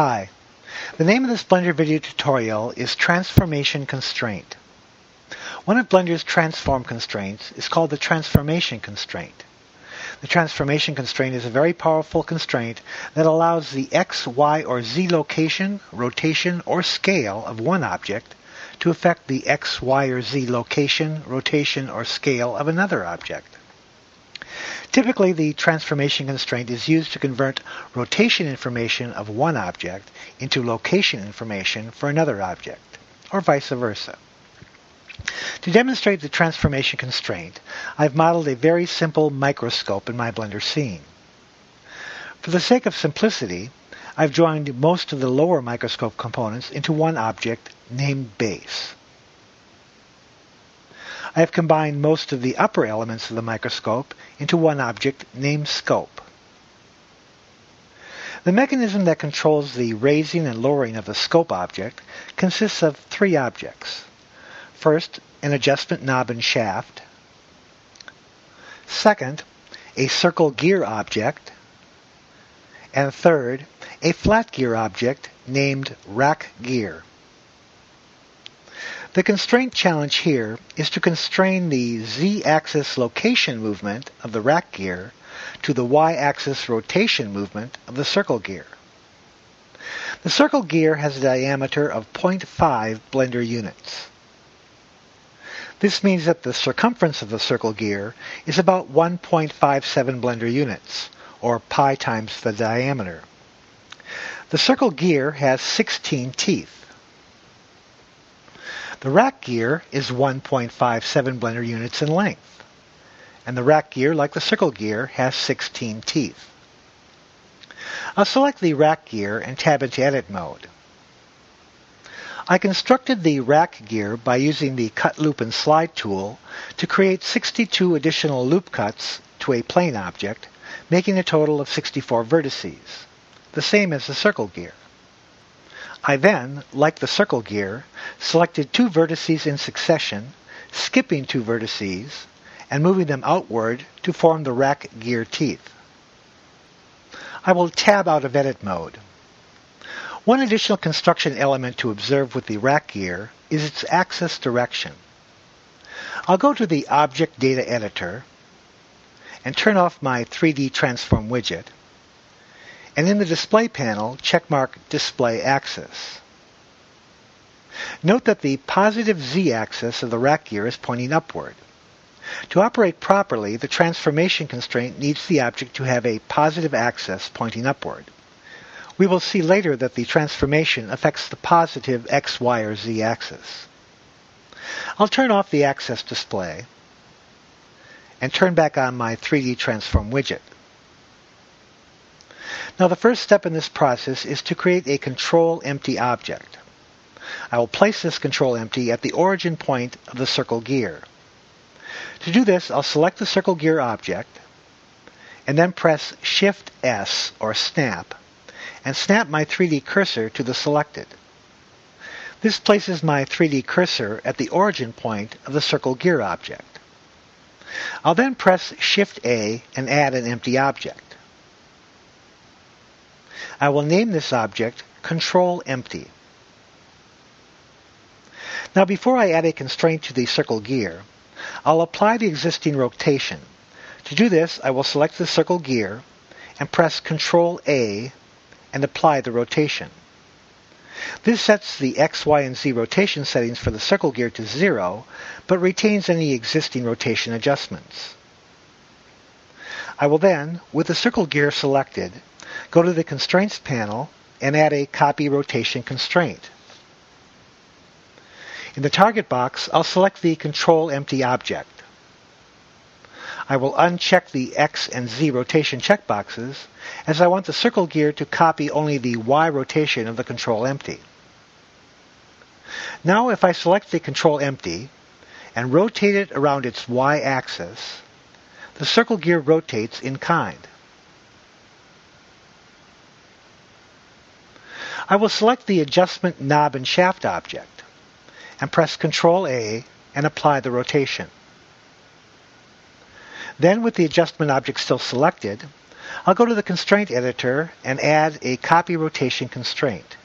Hi, the name of this Blender video tutorial is Transformation Constraint. One of Blender's transform constraints is called the Transformation Constraint. The Transformation Constraint is a very powerful constraint that allows the X, Y, or Z location, rotation, or scale of one object to affect the X, Y, or Z location, rotation, or scale of another object. Typically, the transformation constraint is used to convert rotation information of one object into location information for another object, or vice versa. To demonstrate the transformation constraint, I've modeled a very simple microscope in my Blender scene. For the sake of simplicity, I've joined most of the lower microscope components into one object named base. I have combined most of the upper elements of the microscope into one object named scope. The mechanism that controls the raising and lowering of the scope object consists of three objects. First, an adjustment knob and shaft. Second, a circle gear object. And third, a flat gear object named rack gear. The constraint challenge here is to constrain the Z-axis location movement of the rack gear to the Y-axis rotation movement of the circle gear. The circle gear has a diameter of 0.5 Blender units. This means that the circumference of the circle gear is about 1.57 Blender units, or pi times the diameter. The circle gear has 16 teeth. The rack gear is 1.57 Blender units in length, and the rack gear, like the circle gear, has 16 teeth. I'll select the rack gear and tab into Edit mode. I constructed the rack gear by using the Cut, Loop, and Slide tool to create 62 additional loop cuts to a plane object, making a total of 64 vertices, the same as the circle gear. I then, like the circle gear, selected two vertices in succession, skipping two vertices, and moving them outward to form the rack gear teeth. I will tab out of Edit mode. One additional construction element to observe with the rack gear is its axis direction. I'll go to the Object Data Editor and turn off my 3D Transform widget, and in the Display panel, checkmark Display Axis. Note that the positive Z-axis of the rack gear is pointing upward. To operate properly, the transformation constraint needs the object to have a positive axis pointing upward. We will see later that the transformation affects the positive X, Y, or Z axis. I'll turn off the Axis display and turn back on my 3D Transform widget. Now the first step in this process is to create a control empty object. I will place this control empty at the origin point of the circle gear. To do this, I'll select the circle gear object and then press Shift S or snap and snap my 3D cursor to the selected. This places my 3D cursor at the origin point of the circle gear object. I'll then press Shift A and add an empty object. I will name this object Control Empty. Now before I add a constraint to the circle gear, I'll apply the existing rotation. To do this, I will select the circle gear and press Control A and apply the rotation. This sets the X, Y, and Z rotation settings for the circle gear to 0, but retains any existing rotation adjustments. I will then, with the circle gear selected, go to the Constraints panel and add a Copy Rotation Constraint. In the target box, I'll select the Control Empty object. I will uncheck the X and Z rotation checkboxes, as I want the circle gear to copy only the Y rotation of the Control Empty. Now if I select the Control Empty and rotate it around its Y axis, the circle gear rotates in kind. I will select the Adjustment Knob and Shaft object and press Control A and apply the rotation. Then, with the adjustment object still selected, I'll go to the constraint editor and add a copy rotation constraint.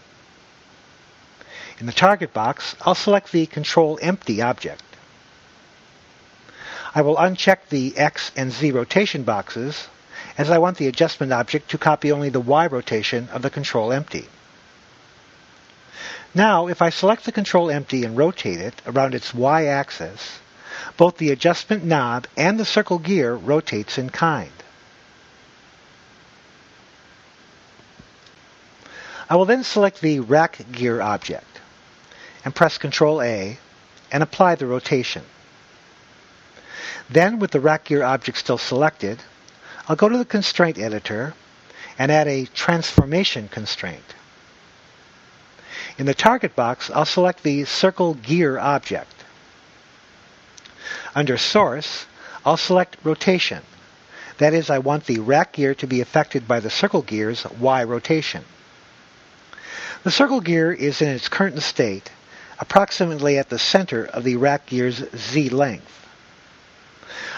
In the target box, I'll select the Control Empty object. I will uncheck the X and Z rotation boxes, as I want the adjustment object to copy only the Y rotation of the Control Empty. Now, if I select the Control Empty and rotate it around its Y axis, both the adjustment knob and the circle gear rotates in kind. I will then select the Rack Gear object and press Ctrl A and apply the rotation. Then, with the Rack Gear object still selected, I'll go to the Constraint Editor and add a Transformation Constraint. In the target box, I'll select the Circle Gear object. Under Source, I'll select Rotation. That is, I want the Rack Gear to be affected by the circle gear's Y rotation. The circle gear is in its current state, approximately at the center of the rack gear's Z length.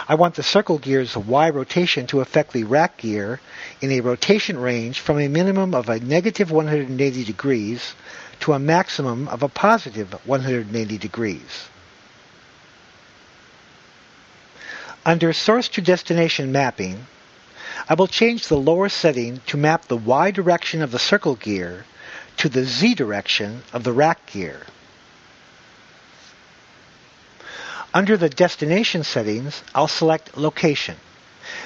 I want the circle gear's Y rotation to affect the rack gear in a rotation range from a minimum of a negative 180 degrees to a maximum of a positive 180 degrees. Under Source to Destination Mapping, I will change the lower setting to map the Y direction of the circle gear to the Z direction of the rack gear. Under the Destination settings, I'll select Location.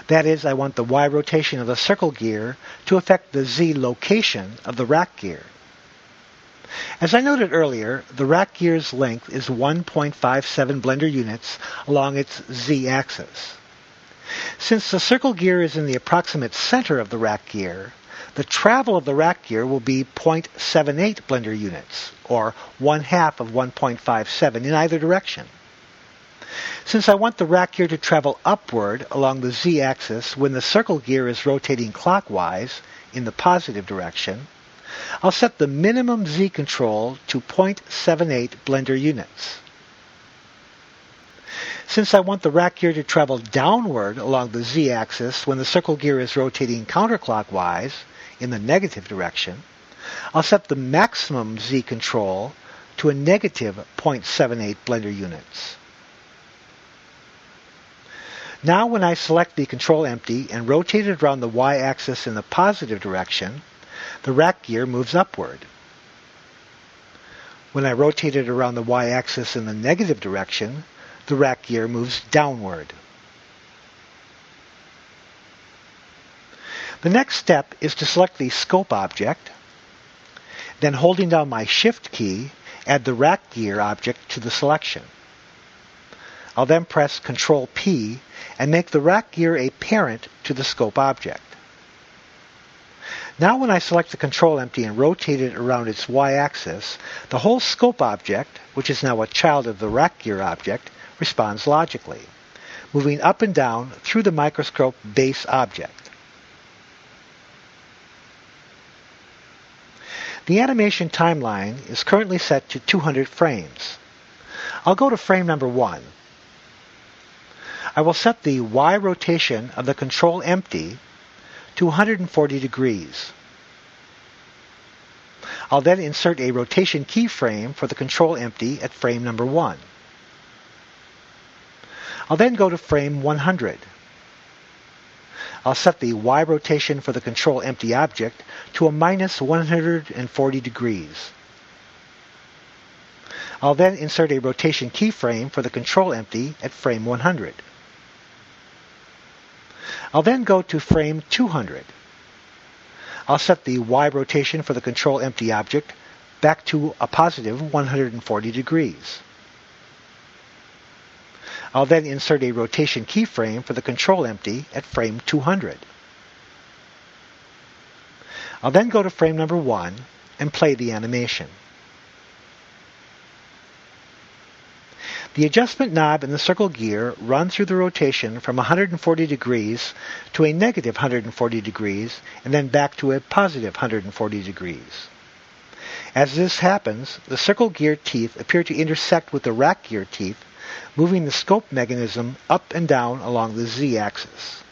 That is, I want the Y rotation of the circle gear to affect the Z location of the rack gear. As I noted earlier, the rack gear's length is 1.57 blender units along its Z-axis. Since the circle gear is in the approximate center of the rack gear, the travel of the rack gear will be 0.78 blender units, or 1/2 of 1.57 in either direction. Since I want the rack gear to travel upward along the Z-axis when the circle gear is rotating clockwise in the positive direction, I'll set the minimum Z control to 0.78 blender units. Since I want the rack gear to travel downward along the Z-axis when the circle gear is rotating counterclockwise in the negative direction, I'll set the maximum Z control to a negative 0.78 blender units. Now when I select the Control Empty and rotate it around the Y-axis in the positive direction, the rack gear moves upward. When I rotate it around the Y-axis in the negative direction, the rack gear moves downward. The next step is to select the Scope object, then holding down my Shift key, add the rack gear object to the selection. I'll then press Ctrl P and make the rack gear a parent to the Scope object. Now when I select the Control Empty and rotate it around its Y-axis, the whole Scope object, which is now a child of the rack gear object, responds logically, moving up and down through the Microscope base object. The animation timeline is currently set to 200 frames. I'll go to frame number 1. I will set the Y rotation of the Control Empty to 140 degrees. I'll then insert a rotation keyframe for the Control Empty at frame number 1. I'll then go to frame 100. I'll set the Y rotation for the Control Empty object to a minus 140 degrees. I'll then insert a rotation keyframe for the Control Empty at frame 100. I'll then go to frame 200. I'll set the Y rotation for the Control Empty object back to a positive 140 degrees. I'll then insert a rotation keyframe for the Control Empty at frame 200. I'll then go to frame number 1 and play the animation. The adjustment knob and the circle gear run through the rotation from 140 degrees to a negative 140 degrees and then back to a positive 140 degrees. As this happens, the circle gear teeth appear to intersect with the rack gear teeth, moving the scope mechanism up and down along the Z-axis.